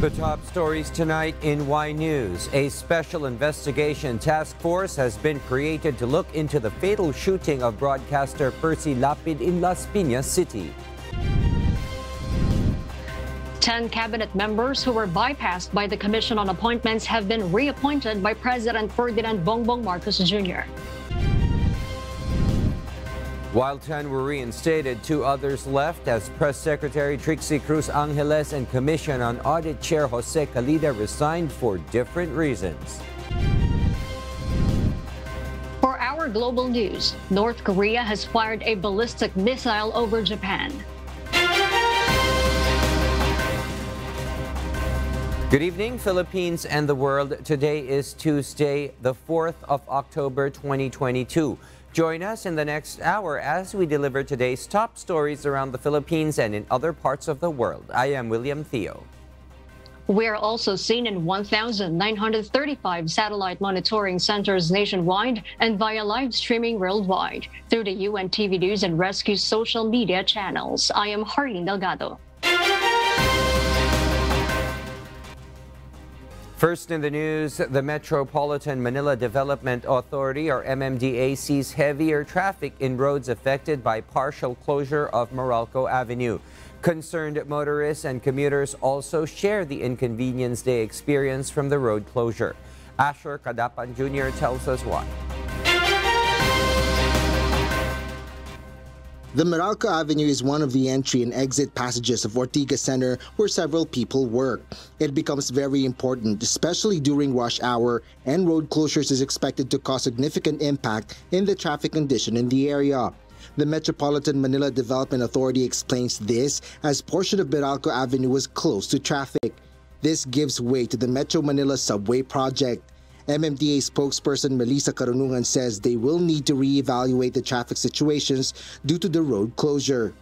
The top stories tonight in Y News. A special investigation task force has been created to look into the fatal shooting of broadcaster Percy Lapid in Las Piñas City. 10 cabinet members who were bypassed by the Commission on Appointments have been reappointed by President Ferdinand Bongbong Marcos Jr. While 10 were reinstated, 2 others left as Press Secretary Trixie Cruz Angeles and Commission on Audit Chair Jose Calida resigned for different reasons. For our global news, North Korea has fired a ballistic missile over Japan. Good evening, Philippines and the world. Today is Tuesday, the 4th of October, 2022. Join us in the next hour as we deliver today's top stories around the Philippines and in other parts of the world. I am William Theo. We are also seen in 1,935 satellite monitoring centers nationwide and via live streaming worldwide through the UNTV News and Rescue social media channels. I am Harleen Delgado. First in the news, the Metropolitan Manila Development Authority, or MMDA, sees heavier traffic in roads affected by partial closure of Meralco Avenue. Concerned motorists and commuters also share the inconvenience they experience from the road closure. Asher Kadapan Jr. tells us why. The Meralco Avenue is one of the entry and exit passages of Ortigas Center where several people work. It becomes very important, especially during rush hour, and road closures is expected to cause significant impact in the traffic condition in the area. The Metropolitan Manila Development Authority explains this as portion of Meralco Avenue was closed to traffic. This gives way to the Metro Manila Subway project. MMDA spokesperson Melissa Karunungan says they will need to reevaluate the traffic situations due to the road closure.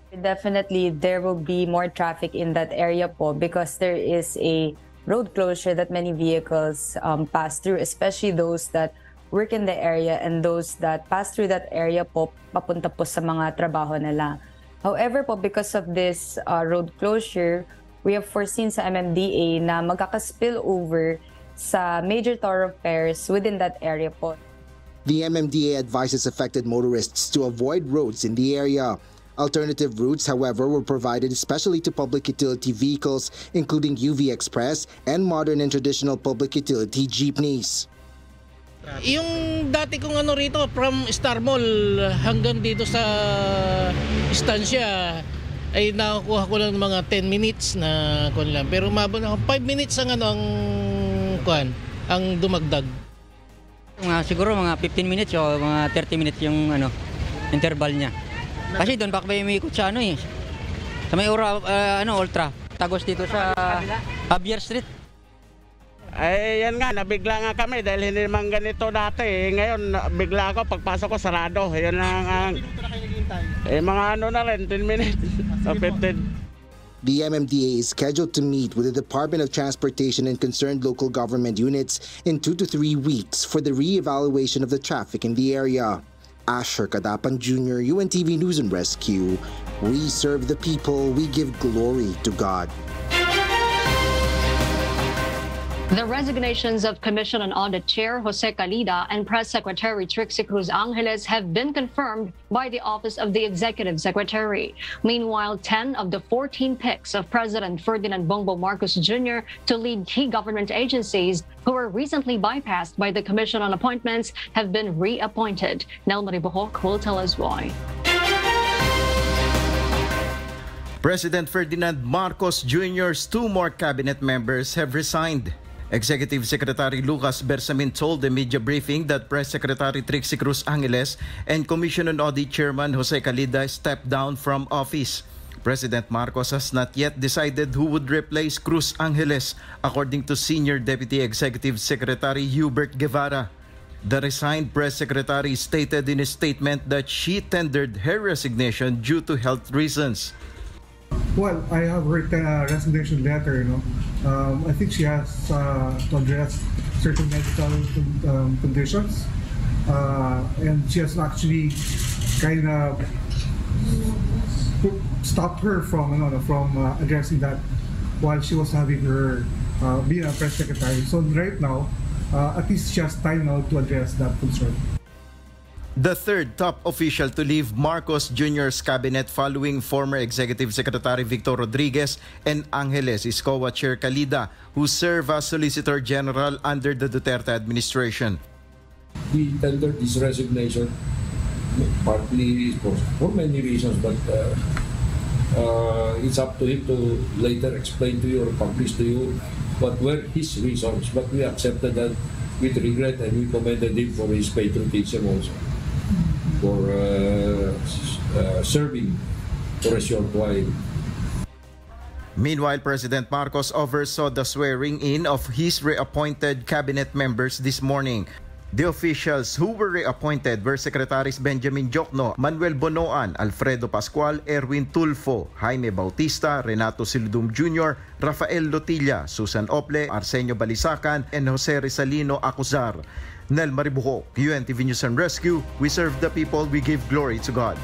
Definitely, there will be more traffic in that area po because there is a road closure that many vehicles pass through, especially those that work in the area and those that pass through that area po papunta po sa mga trabaho nila. However po, because of this road closure, we have foreseen sa MMDA na magkaka-spill over sa major thoroughfares within that area po. The MMDA advises affected motorists to avoid roads in the area. Alternative routes, however, were provided especially to public utility vehicles, including UV Express and modern and traditional public utility jeepneys. Yung dati kong rito, from Star Mall hanggang dito sa istansya, ay nakakuha ko lang mga 10 minutes na kun lang. Pero umabot ako 5 minutes ang ang dumagdag. Siguro mga 15 minutes o mga 30 minutes yung interval niya. Kasi doon baka may umikot sa sa may Ultra. Tagos dito sa Javier Street. Ay, yan nga, nabigla nga kami dahil hindi naman ganito dati. Ngayon, bigla ako, pagpasok ko, sarado. Yan lang mga na rin, 10 minutes o 15. The MMDA is scheduled to meet with the Department of Transportation and concerned local government units in 2 to 3 weeks for the re-evaluation of the traffic in the area. Asher Kadapan Jr., UNTV News and Rescue. We serve the people, we give glory to God. The resignations of Commission on Audit Chair Jose Calida and Press Secretary Trixie Cruz Angeles have been confirmed by the Office of the Executive Secretary. Meanwhile, 10 of the 14 picks of President Ferdinand Bongbong Marcos Jr. to lead key government agencies who were recently bypassed by the Commission on Appointments have been reappointed. Nel Maribohok will tell us why. President Ferdinand Marcos Jr.'s 2 more cabinet members have resigned. Executive Secretary Lucas Bersamin told the media briefing that Press Secretary Trixie Cruz Angeles and Commission on Audit Chairman Jose Calida stepped down from office. President Marcos has not yet decided who would replace Cruz Angeles, according to Senior Deputy Executive Secretary Hubert Guevara. The resigned press secretary stated in a statement that she tendered her resignation due to health reasons. Well, I have written a resignation letter. I think she has to address certain medical conditions, and she has actually kind of stopped her from addressing that while she was having her being a press secretary. So right now, at least she has time now to address that concern. The third top official to leave Marcos Jr.'s cabinet following former Executive Secretary Victor Rodriguez and Angeles is COA Chair Calida, who serve as Solicitor General under the Duterte administration. He tendered his resignation, partly for many reasons, but it's up to him to later explain to you or publish to you what were his reasons. But we accepted that with regret, and we commended him for his patriotism also, for serving for a short while. Meanwhile, President Marcos oversaw the swearing-in of his reappointed cabinet members this morning. The officials who were reappointed were Secretaries Benjamin Jokno, Manuel Bonoan, Alfredo Pascual, Erwin Tulfo, Jaime Bautista, Renato Siludum Jr., Rafael Lotilla, Susan Ople, Arsenio Balisacan, and Jose Rizalino Acuzar. Nel Maribujo, UNTV News and Rescue. We serve the people, we give glory to God.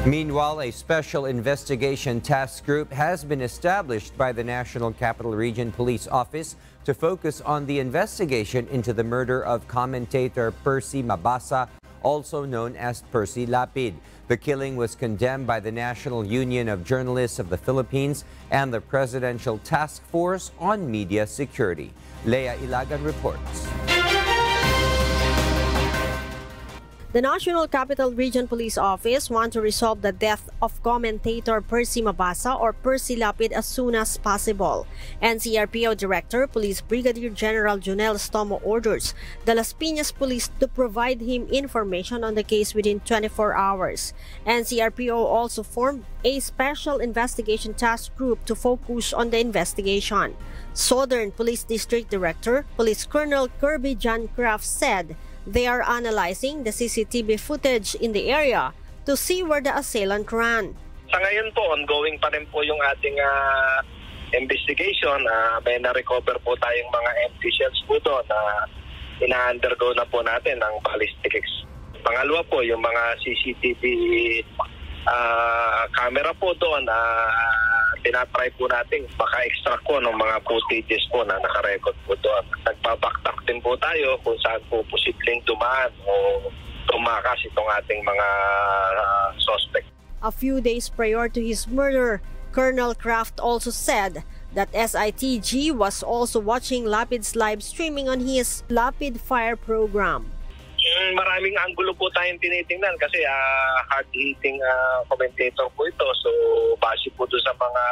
Meanwhile, a special investigation task group has been established by the National Capital Region Police Office to focus on the investigation into the murder of commentator Percy Mabasa, also known as Percy Lapid. The killing was condemned by the National Union of Journalists of the Philippines and the Presidential Task Force on Media Security. Leah Ilagan reports. The National Capital Region Police Office want to resolve the death of commentator Percy Mabasa or Percy Lapid as soon as possible. NCRPO Director Police Brigadier General Jonel Stomo orders the Las Piñas Police to provide him information on the case within 24 hours. NCRPO also formed a special investigation task group to focus on the investigation. Southern Police District Director Police Colonel Kirby John Kraft said they are analyzing the CCTV footage in the area to see where the assailant ran. Sa ngayon po, ongoing pa rin po yung ating investigation. May na-recover po tayong mga empty shells po doon na ina-undergo na po natin ang ballistics. Pangalawa po, yung mga CCTV camera po doon, tinatry po natin maka-extract po ng mga footages po na nakarecord po doon. Nagbabaktak din po tayo kung saan po posibleng dumaan o tumakas itong ating mga suspect. A few days prior to his murder, Colonel Kraft also said that SITG was also watching Lapid's live streaming on his Lapid Fire program. Maraming anggulo po tayong tinitingnan kasi hard-hitting commentator po ito. So base po doon sa mga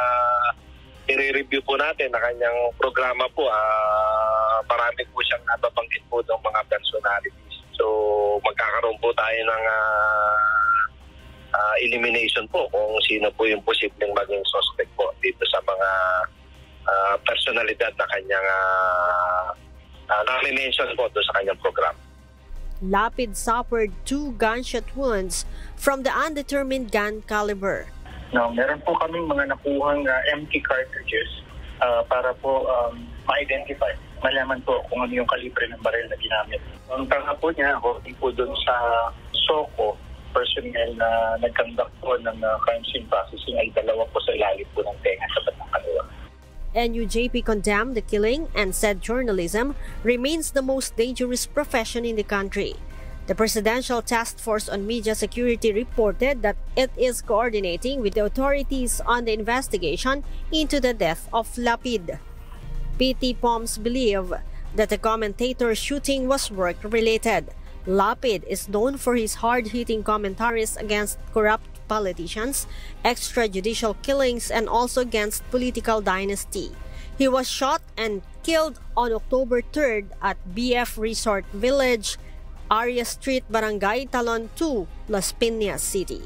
i-review po natin na kanyang programa po, marami po siyang nababanggit po ng mga personalities. So magkakaroon po tayo ng elimination po kung sino po yung posibleng maging suspect po dito sa mga personalidad na kanyang na-mention po doon sa kanyang programa. Lapid suffered 2 gunshot wounds from the undetermined gun caliber. No, meron po kaming mga nakuhang empty cartridges para po ma-identify. Malaman po kung ano yung kalibre ng baril na ginamit. Ang tanga po niya, holding po doon sa SOCO, personnel na nag-conduct po ng crime scene processing ay 2 po sa ilalim po ng tenga sa batang kaliwa. NUJP condemned the killing and said journalism remains the most dangerous profession in the country. The Presidential Task Force on Media Security reported that it is coordinating with the authorities on the investigation into the death of Lapid. PT Poms believe that the commentator's shooting was work-related. Lapid is known for his hard-hitting commentaries against corrupt politicians, extrajudicial killings, and also against political dynasty. He was shot and killed on October 3rd at BF Resort Village, Aria Street, Barangay Talon 2, Las Piñas City.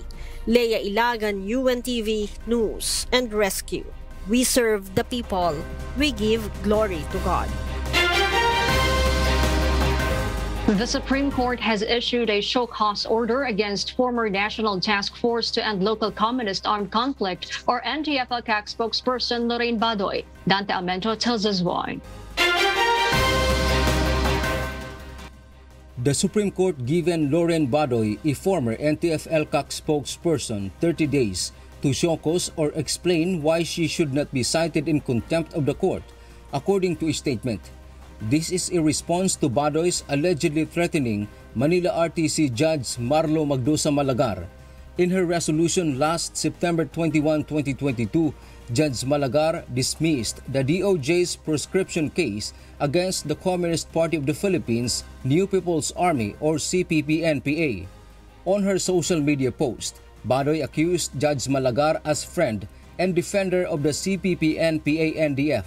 Leah Ilagan, UNTV News and Rescue. We serve the people. We give glory to God. The Supreme Court has issued a show cause order against former National Task Force to End Local Communist Armed Conflict, or NTF-LCAC spokesperson Lorraine Badoy. Dante Almento tells us why. The Supreme Court given Lorraine Badoy, a former NTF-LCAC spokesperson, 30 days to show cause or explain why she should not be cited in contempt of the court, according to a statement. This is a response to Badoy's allegedly threatening Manila RTC Judge Marlo Magdosa Malagar. In her resolution last September 21, 2022, Judge Malagar dismissed the DOJ's proscription case against the Communist Party of the Philippines, New People's Army or CPP-NPA. On her social media post, Badoy accused Judge Malagar as friend and defender of the CPP-NPA-NDF.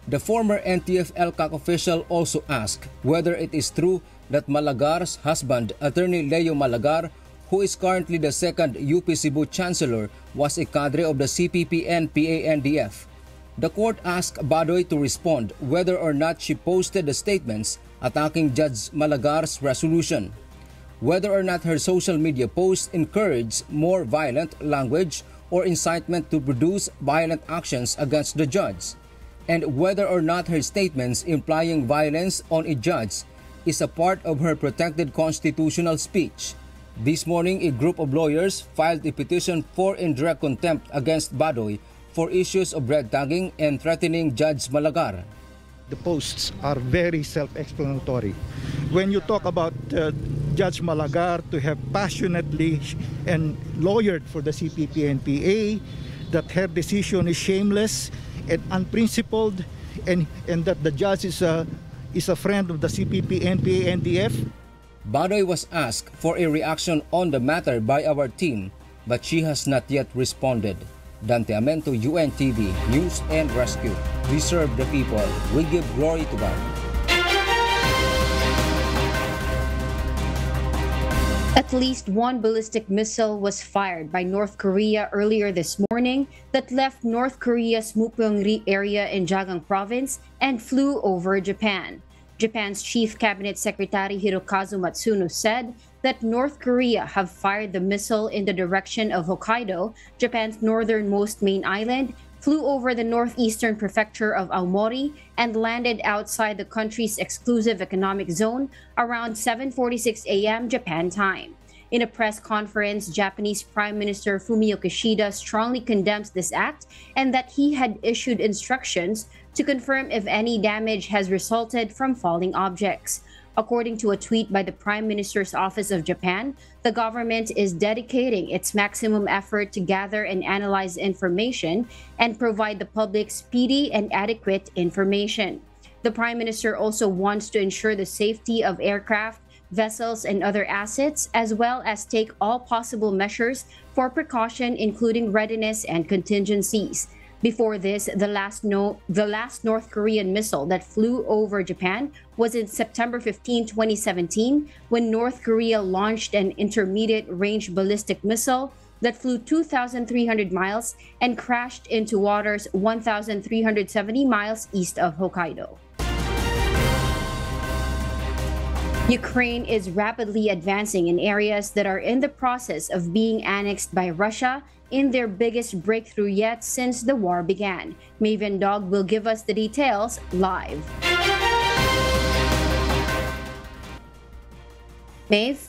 The former NTF-LCAC official also asked whether it is true that Malagar's husband, Attorney Leo Malagar, who is currently the second UP Cebu Chancellor, was a cadre of the CPP-NPA-NDF. The court asked Badoy to respond whether or not she posted the statements attacking Judge Malagar's resolution, whether or not her social media posts encouraged more violent language or incitement to produce violent actions against the judge, and whether or not her statements implying violence on a judge is a part of her protected constitutional speech. This morning, a group of lawyers filed a petition for indirect contempt against Badoy for issues of red tagging and threatening Judge Malagar. The posts are very self-explanatory. When you talk about Judge Malagar to have passionately and lawyered for the CPP-NPA, that her decision is shameless and unprincipled, and that the judge is a friend of the CPP-NPA-NDF. Badoy was asked for a reaction on the matter by our team, but she has not yet responded. Dante Amento, UNTV, News and Rescue. We serve the people. We give glory to God. At least one ballistic missile was fired by North Korea earlier this morning that left North Korea's Mupyeong area in Jagang Province and flew over Japan. Japan's Chief Cabinet Secretary Hirokazu Matsuno said that North Korea have fired the missile in the direction of Hokkaido, Japan's northernmost main island, flew over the northeastern prefecture of Aomori, and landed outside the country's exclusive economic zone around 7:46 a.m. Japan time. In a press conference, Japanese Prime Minister Fumio Kishida strongly condemns this act and that he had issued instructions to confirm if any damage has resulted from falling objects. According to a tweet by the Prime Minister's Office of Japan, the government is dedicating its maximum effort to gather and analyze information and provide the public speedy and adequate information. The Prime Minister also wants to ensure the safety of aircraft, vessels, and other assets, as well as take all possible measures for precaution, including readiness and contingencies. Before this, the last North Korean missile that flew over Japan was in September 15, 2017, when North Korea launched an intermediate-range ballistic missile that flew 2,300 miles and crashed into waters 1,370 miles east of Hokkaido. Ukraine is rapidly advancing in areas that are in the process of being annexed by Russia in their biggest breakthrough yet since the war began. Maven Dog will give us the details live. Maeve?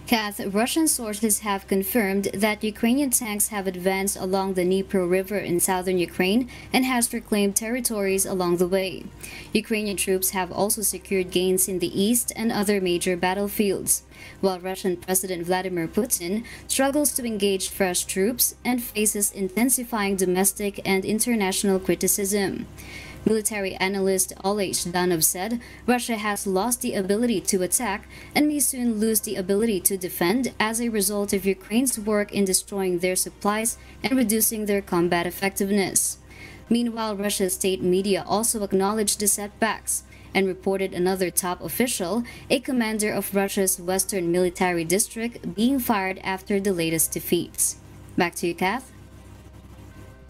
Kath, Russian sources have confirmed that Ukrainian tanks have advanced along the Nepro River in southern Ukraine and has reclaimed territories along the way. Ukrainian troops have also secured gains in the east and other major battlefields, while Russian President Vladimir Putin struggles to engage fresh troops and faces intensifying domestic and international criticism. Military analyst Oleg Zhdanov said Russia has lost the ability to attack and may soon lose the ability to defend as a result of Ukraine's work in destroying their supplies and reducing their combat effectiveness. Meanwhile, Russia's state media also acknowledged the setbacks and reported another top official, a commander of Russia's Western Military District, being fired after the latest defeats. Back to you, Kath.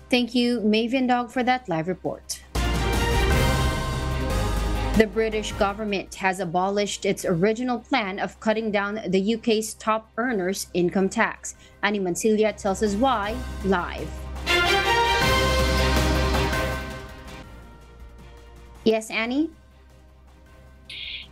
Thank you, Maven Dog, for that live report. The British government has abolished its original plan of cutting down the UK's top earners' income tax. Annie Mancilia tells us why live. Yes, Annie?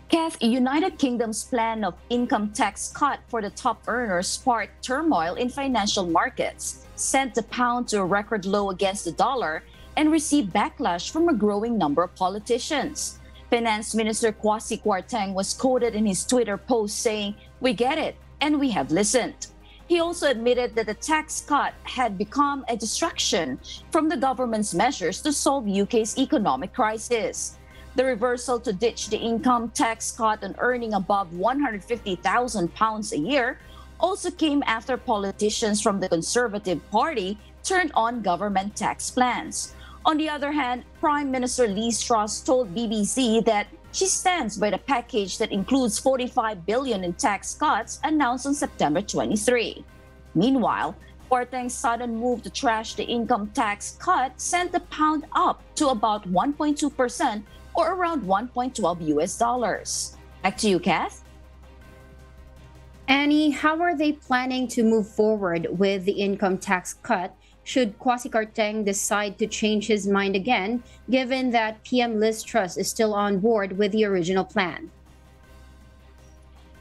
Kath, United Kingdom's plan of income tax cut for the top earners sparked turmoil in financial markets, sent the pound to a record low against the dollar, and received backlash from a growing number of politicians. Finance Minister Kwasi Kwarteng was quoted in his Twitter post saying, "We get it, and we have listened." He also admitted that the tax cut had become a distraction from the government's measures to solve UK's economic crisis. The reversal to ditch the income tax cut on earning above £150,000 a year also came after politicians from the Conservative Party turned on government tax plans. On the other hand, Prime Minister Liz Truss told BBC that she stands by the package that includes $45 billion in tax cuts announced on September 23. Meanwhile, Kwarteng's sudden move to trash the income tax cut sent the pound up to about 1.2%, or around $1.12 US. Back to you, Kath. Annie, how are they planning to move forward with the income tax cut should Kwasi Kwarteng decide to change his mind again, given that PM Liz Truss is still on board with the original plan?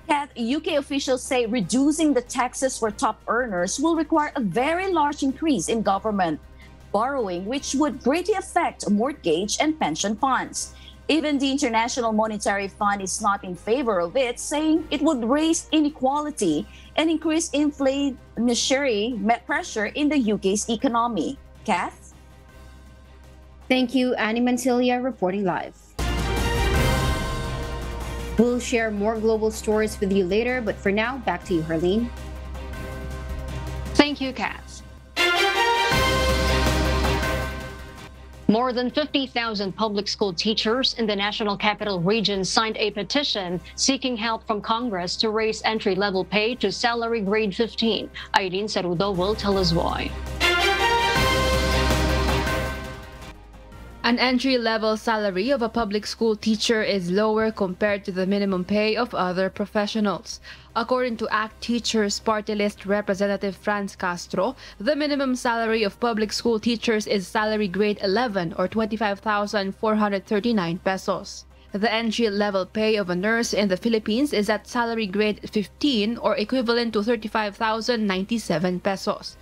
Kath, UK officials say reducing the taxes for top earners will require a very large increase in government borrowing, which would greatly affect mortgage and pension funds. Even the International Monetary Fund is not in favor of it, saying it would raise inequality and increase inflationary pressure in the UK's economy. Kath? Thank you, Annie Mancilia, reporting live. We'll share more global stories with you later, but for now, back to you, Harleen. Thank you, Kath. More than 50,000 public school teachers in the National Capital Region signed a petition seeking help from Congress to raise entry-level pay to salary grade 15. Irene Cerudo will tell us why. An entry-level salary of a public school teacher is lower compared to the minimum pay of other professionals. According to ACT Teachers Party List Representative Franz Castro, the minimum salary of public school teachers is salary grade 11 or 25,439 pesos. The entry-level pay of a nurse in the Philippines is at salary grade 15 or equivalent to 35,097 pesos.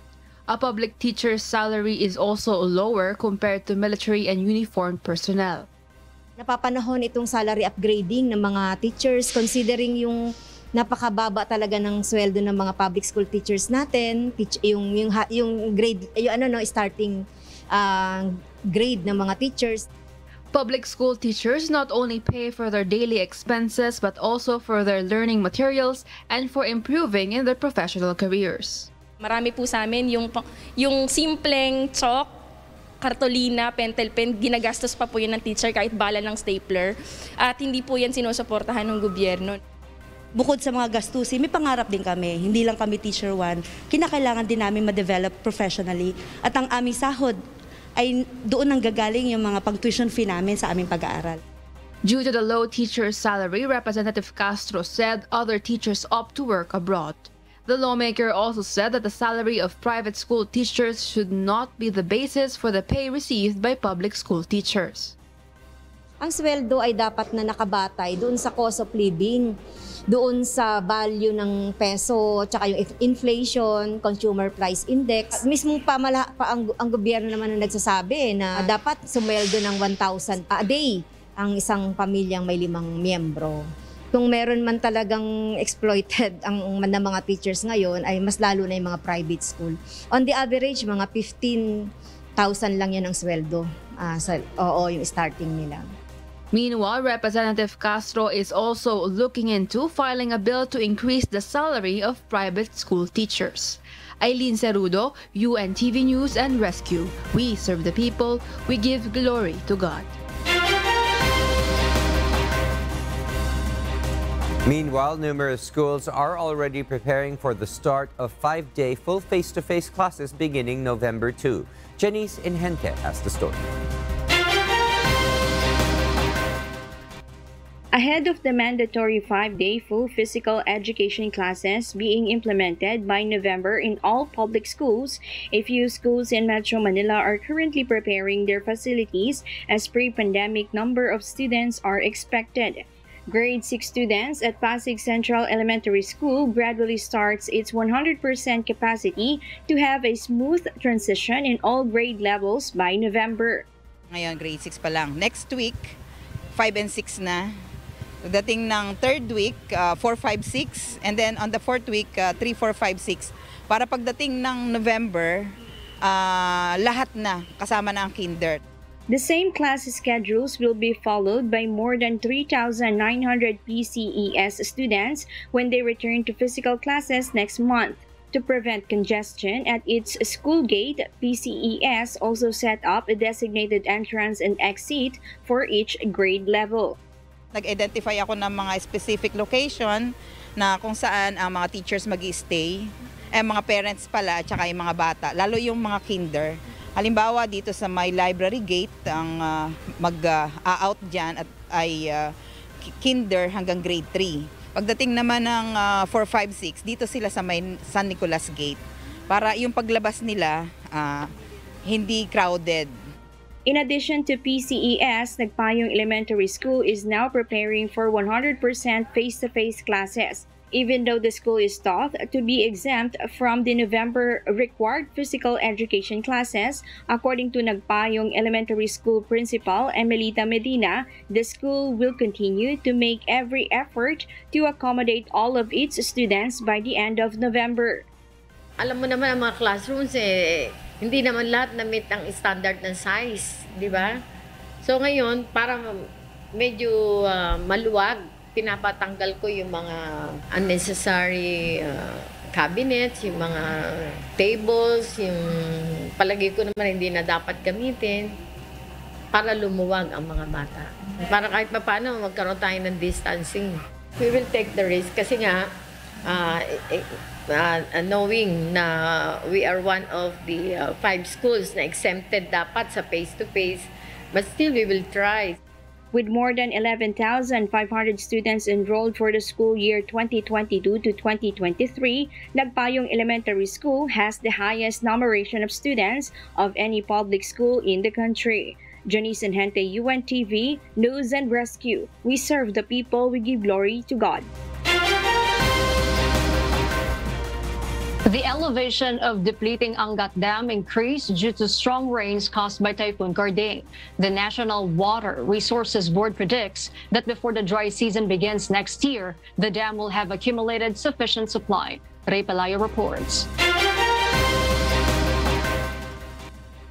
A public teacher's salary is also lower compared to military and uniformed personnel. Napapanahon itong salary upgrading ng mga teachers considering yung napakababa talaga ng sweldo ng mga public school teachers natin, yung grade, starting grade ng mga teachers. Public school teachers not only pay for their daily expenses but also for their learning materials and for improving in their professional careers. Marami po sa amin yung simpleng chalk, kartolina, pentel pen, ginagastos pa po yun ng teacher kahit bala ng stapler. At hindi po yan sinusuportahan ng gobyerno. Bukod sa mga gastusin, may pangarap din kami. Hindi lang kami teacher 1. Kinakailangan din namin ma-develop professionally. At ang aming sahod ay doon ang gagaling yung mga pag-tuition fee namin sa aming pag-aaral. Due to the low teacher's salary, Representative Castro said other teachers opt to work abroad. The lawmaker also said that the salary of private school teachers should not be the basis for the pay received by public school teachers. Ang sweldo ay dapat na nakabatay doon sa cost of living, doon sa value ng peso, tsaka yung inflation, consumer price index. Mismo ang gobyerno naman ang nagsasabi na dapat sumweldo ng 1,000 a day ang isang pamilyang may 5 miyembro. Kung meron man talagang exploited ang mga teachers ngayon, ay mas lalo na yung mga private school. On the average, mga 15,000 lang yan ang sweldo. Yung starting nila. Meanwhile, Representative Castro is also looking into filing a bill to increase the salary of private school teachers. Eileen Cerudo, UNTV News and Rescue. We serve the people. We give glory to God. Meanwhile, numerous schools are already preparing for the start of 5-day full face-to-face classes beginning November 2. Janice Inhente has the story. Ahead of the mandatory 5-day full physical education classes being implemented by November in all public schools, a few schools in Metro Manila are currently preparing their facilities as pre-pandemic number of students are expected. Grade 6 students at Pasig Central Elementary School gradually starts its 100% capacity to have a smooth transition in all grade levels by November. Ngayon, grade 6 pa lang. Next week, 5 and 6 na. Dating ng third week, 4, 5, 6. And then on the fourth week, 3, 4, 5, 6. Para pagdating ng November, lahat na, kasama na ang kinder. The same class schedules will be followed by more than 3,900 PCES students when they return to physical classes next month. To prevent congestion at its school gate, PCES also set up a designated entrance and exit for each grade level. Nag-identify ako ng mga specific location na kung saan ang mga teachers mag-i-stay, mga parents pala, at saka yung mga bata, lalo yung mga kinder. Halimbawa dito sa my library gate, ang mag-out dyan at ay kinder hanggang grade 3. Pagdating naman ng 4, 5, 6, dito sila sa may San Nicolas gate para yung paglabas nila hindi crowded. In addition to PCES, Nagpayong Elementary School is now preparing for 100% face-to-face classes. Even though the school is thought to be exempt from the November required physical education classes, according to Nagpayong Elementary School Principal Emelita Medina, the school will continue to make every effort to accommodate all of its students by the end of November. Alam mo naman ang mga classrooms hindi naman lahat na-meet ang standard ng size, di ba? So ngayon, para medyo maluwag, pinapatanggal ko yung mga unnecessary cabinets, yung mga tables, yung palagi ko naman hindi na dapat gamitin para lumuwag ang mga bata. Para kahit pa paano magkaroon tayo ng distancing. We will take the risk kasi nga knowing na we are one of the 5 schools na exempted dapat sa face-to-face, but still we will try. With more than 11,500 students enrolled for the school year 2022 to 2023, Nagpayong Elementary School has the highest numeration of students of any public school in the country. Janice Enhente, UNTV, News and Rescue. We serve the people, we give glory to God. The elevation of depleting Angat Dam increased due to strong rains caused by Typhoon Karding. The National Water Resources Board predicts that before the dry season begins next year, the dam will have accumulated sufficient supply. Ray Pelayo reports.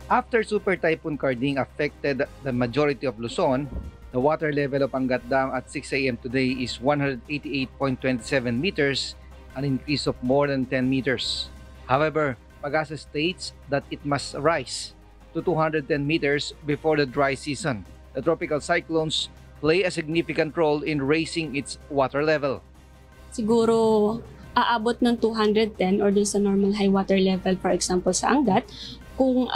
After Super Typhoon Karding affected the majority of Luzon, the water level of Angat Dam at 6 a.m. today is 188.27 meters, an increase of more than 10 meters. However, Pag-asa states that it must rise to 210 meters before the dry season. The tropical cyclones play a significant role in raising its water level. Siguro aabot ng 210 or dun sa normal high water level, for example sa Angat, kung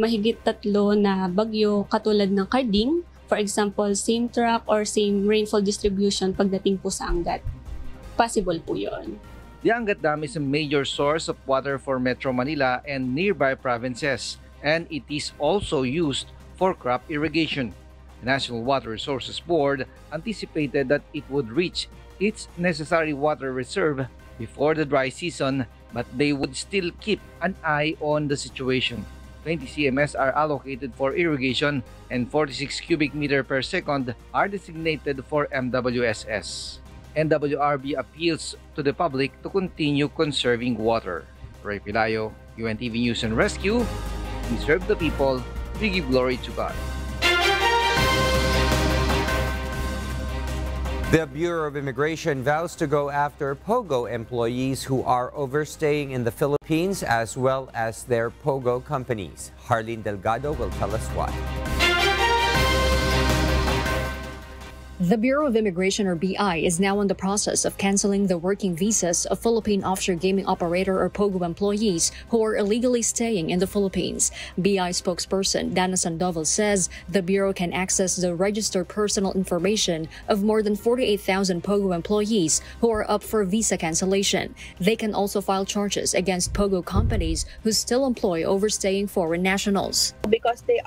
mahigit 3 na bagyo katulad ng Karding, for example, same track or same rainfall distribution pagdating po sa Angat. Possible po yun. The Angat Dam is a major source of water for Metro Manila and nearby provinces, and it is also used for crop irrigation. The National Water Resources Board anticipated that it would reach its necessary water reserve before the dry season, but they would still keep an eye on the situation. 20 CMS are allocated for irrigation and 46 cubic meter per second are designated for MWSS. NWRB appeals to the public to continue conserving water. Ray Pelayo, UNTV News and Rescue. We serve the people, we give glory to God. The Bureau of Immigration vows to go after POGO employees who are overstaying in the Philippines as well as their POGO companies. Harleen Delgado will tell us why. The Bureau of Immigration, or BI, is now in the process of canceling the working visas of Philippine offshore gaming operator or POGO employees who are illegally staying in the Philippines. BI spokesperson Dana Sandoval says the Bureau can access the registered personal information of more than 48,000 POGO employees who are up for visa cancellation. They can also file charges against POGO companies who still employ overstaying foreign nationals. Because they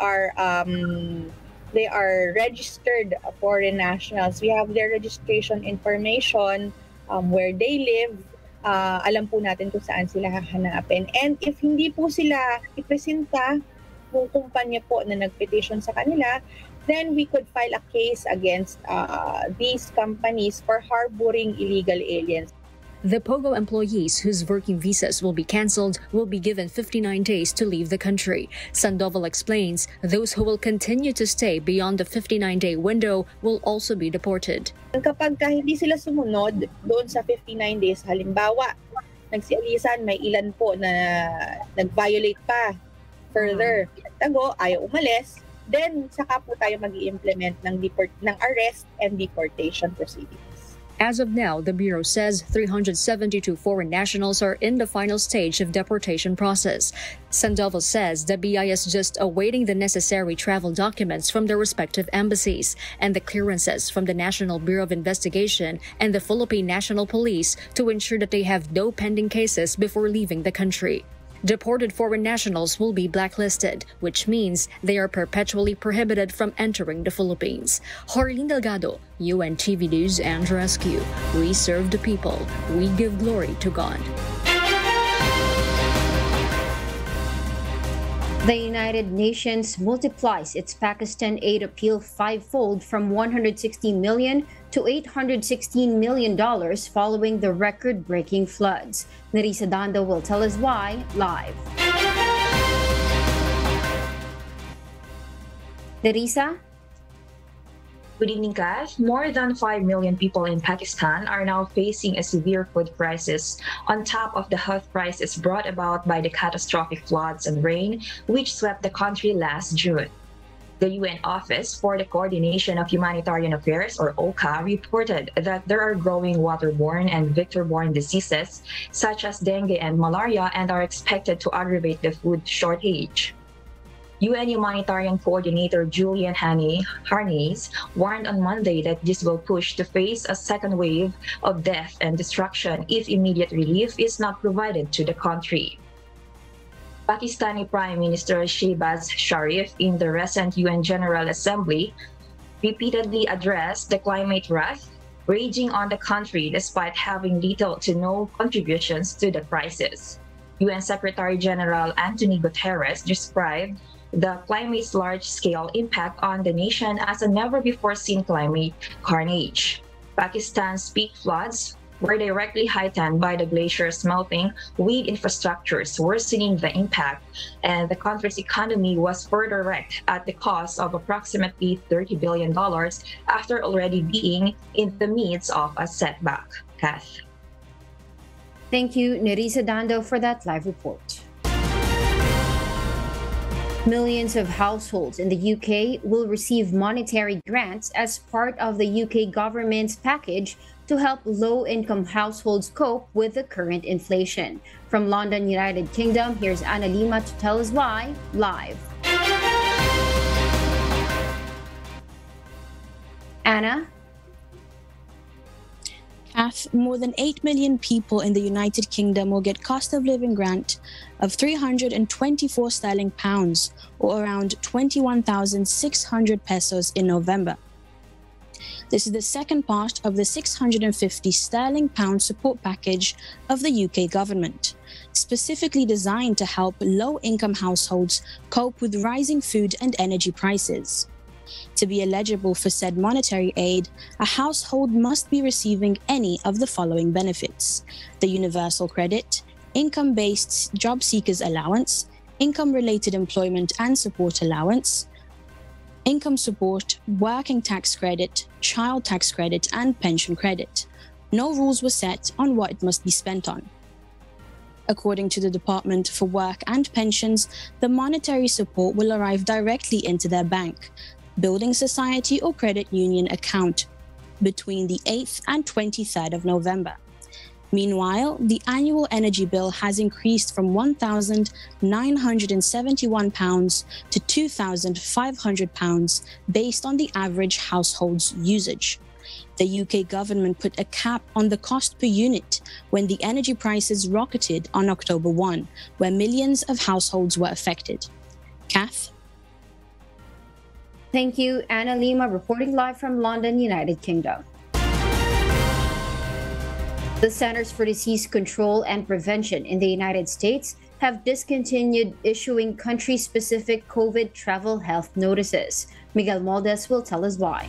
they are registered foreign nationals. We have their registration information, where they live. Alam po natin kung saan sila hahanapin. And if hindi po sila ipresenta ng kumpanya po na nag-petition sa kanila, then we could file a case against these companies for harboring illegal aliens. The POGO employees whose working visas will be cancelled will be given 59 days to leave the country. Sandoval explains those who will continue to stay beyond the 59-day window will also be deported. Kapag hindi sila sumunod doon sa 59 days, halimbawa, nagsialisan, may ilan po na nag-violate pa further, tago, ayaw umalis, then saka po tayo mag-i-implement ng arrest and deportation proceedings. As of now, the Bureau says 372 foreign nationals are in the final stage of deportation process. Sandoval says the BI is just awaiting the necessary travel documents from their respective embassies and the clearances from the National Bureau of Investigation and the Philippine National Police to ensure that they have no pending cases before leaving the country. Deported foreign nationals will be blacklisted, which means they are perpetually prohibited from entering the Philippines. Harleen Delgado, UNTV News and Rescue. We serve the people. We give glory to God. The United Nations multiplies its Pakistan aid appeal fivefold from $160 million to $816 million following the record-breaking floods. Nerissa Dando will tell us why live. Nerissa? Good evening, Kath. More than 5 million people in Pakistan are now facing a severe food crisis on top of the health crisis brought about by the catastrophic floods and rain which swept the country last June. The UN Office for the Coordination of Humanitarian Affairs, or OCHA, reported that there are growing waterborne and vector-borne diseases such as dengue and malaria and are expected to aggravate the food shortage. UN Humanitarian Coordinator Julian Harnes warned on Monday that this will push to face a second wave of death and destruction if immediate relief is not provided to the country. Pakistani Prime Minister Shehbaz Sharif in the recent UN General Assembly repeatedly addressed the climate wrath raging on the country despite having little to no contributions to the crisis. UN Secretary General Antonio Guterres described the climate's large-scale impact on the nation as a never-before-seen climate carnage. Pakistan's peak floods were directly heightened by the glaciers melting, with infrastructures worsening the impact, and the country's economy was further wrecked at the cost of approximately $30 billion after already being in the midst of a setback. Kath. Thank you, Nerissa Dando, for that live report. Millions of households in the UK will receive monetary grants as part of the UK government's package to help low-income households cope with the current inflation. From London, United Kingdom, here's Anna Lima to tell us why, live. Anna? Kath, more than 8 million people in the United Kingdom will get cost of living grant of 324 sterling pounds, or around 21,600 pesos in November. This is the second part of the 650 sterling pound support package of the UK government, specifically designed to help low-income households cope with rising food and energy prices. To be eligible for said monetary aid, a household must be receiving any of the following benefits: the Universal Credit, Income-Based Job Seekers Allowance, Income-Related Employment and Support Allowance, Income Support, Working Tax Credit, Child Tax Credit, and Pension Credit. No rules were set on what it must be spent on. According to the Department for Work and Pensions, the monetary support will arrive directly into their bank, building society or credit union account between the 8th and 23rd of November. Meanwhile, the annual energy bill has increased from £1,971 to £2,500 based on the average household's usage. The UK government put a cap on the cost per unit when the energy prices rocketed on October 1, where millions of households were affected. Kath? Thank you, Anna Lima, reporting live from London, United Kingdom. The Centers for Disease Control and Prevention in the United States have discontinued issuing country-specific COVID travel health notices. Miguel Moldes will tell us why.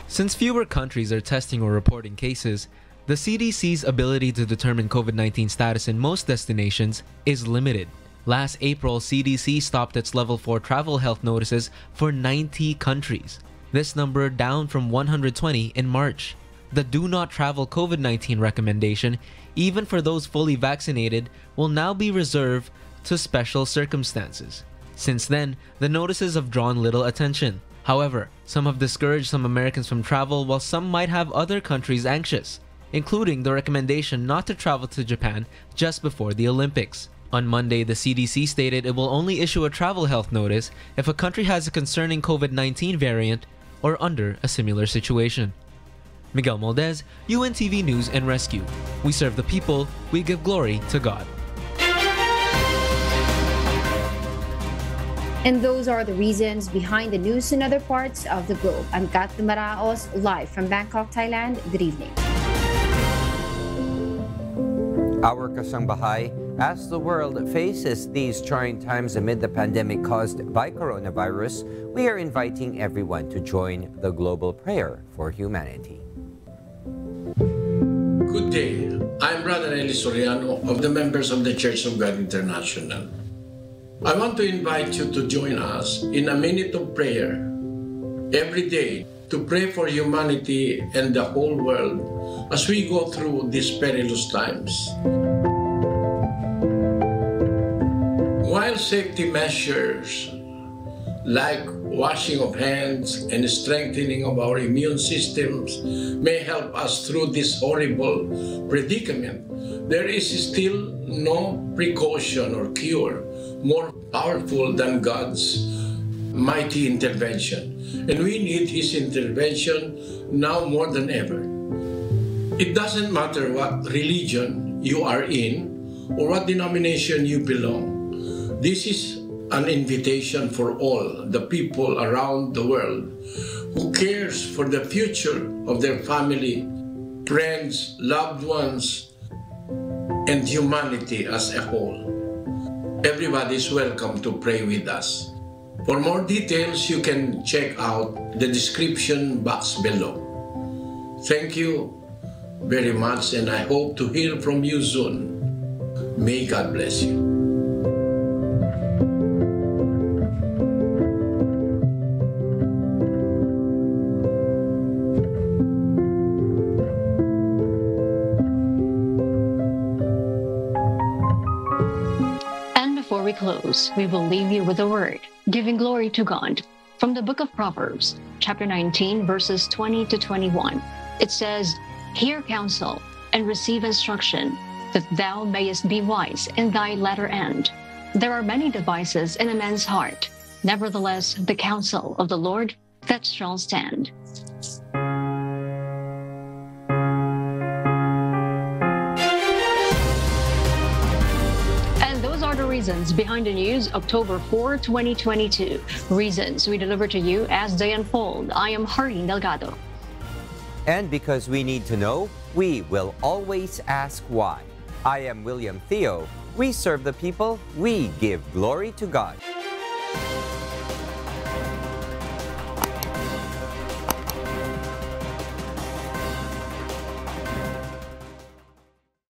Since fewer countries are testing or reporting cases, the CDC's ability to determine COVID-19 status in most destinations is limited. Last April, CDC stopped its Level 4 travel health notices for 90 countries. This number down from 120 in March. The Do Not Travel COVID-19 recommendation, even for those fully vaccinated, will now be reserved to special circumstances. Since then, the notices have drawn little attention. However, some have discouraged some Americans from travel, while some might have other countries anxious, including the recommendation not to travel to Japan just before the Olympics. On Monday, the CDC stated it will only issue a travel health notice if a country has a concerning COVID-19 variant or under a similar situation. Miguel Moldes, UNTV News and Rescue. We serve the people, we give glory to God. And those are the reasons behind the news in other parts of the globe. I'm Kat Maraos, live from Bangkok, Thailand. Good evening. Our Kasangbahay, as the world faces these trying times amid the pandemic caused by coronavirus, we are inviting everyone to join the global prayer for humanity. Good day. I'm Brother Eli Soriano of the members of the Church of God International. I want to invite you to join us in a minute of prayer every day to pray for humanity and the whole world as we go through these perilous times. While safety measures like washing of hands and strengthening of our immune systems may help us through this horrible predicament, there is still no precaution or cure more powerful than God's mighty intervention. And we need His intervention now more than ever. It doesn't matter what religion you are in or what denomination you belong. This is an invitation for all the people around the world who cares for the future of their family, friends, loved ones, and humanity as a whole. Everybody is welcome to pray with us. For more details, you can check out the description box below. Thank you very much, and I hope to hear from you soon. May God bless you. Before we close, we will leave you with a word, giving glory to God. From the book of Proverbs, chapter 19, verses 20 to 21, it says, "Hear counsel and receive instruction, that thou mayest be wise in thy latter end. There are many devices in a man's heart, nevertheless the counsel of the Lord that shall stand." Reasons behind the news, October 4, 2022. Reasons we deliver to you as they unfold. I am Harin Delgado. And because we need to know, we will always ask why. I am William Theo. We serve the people. We give glory to God.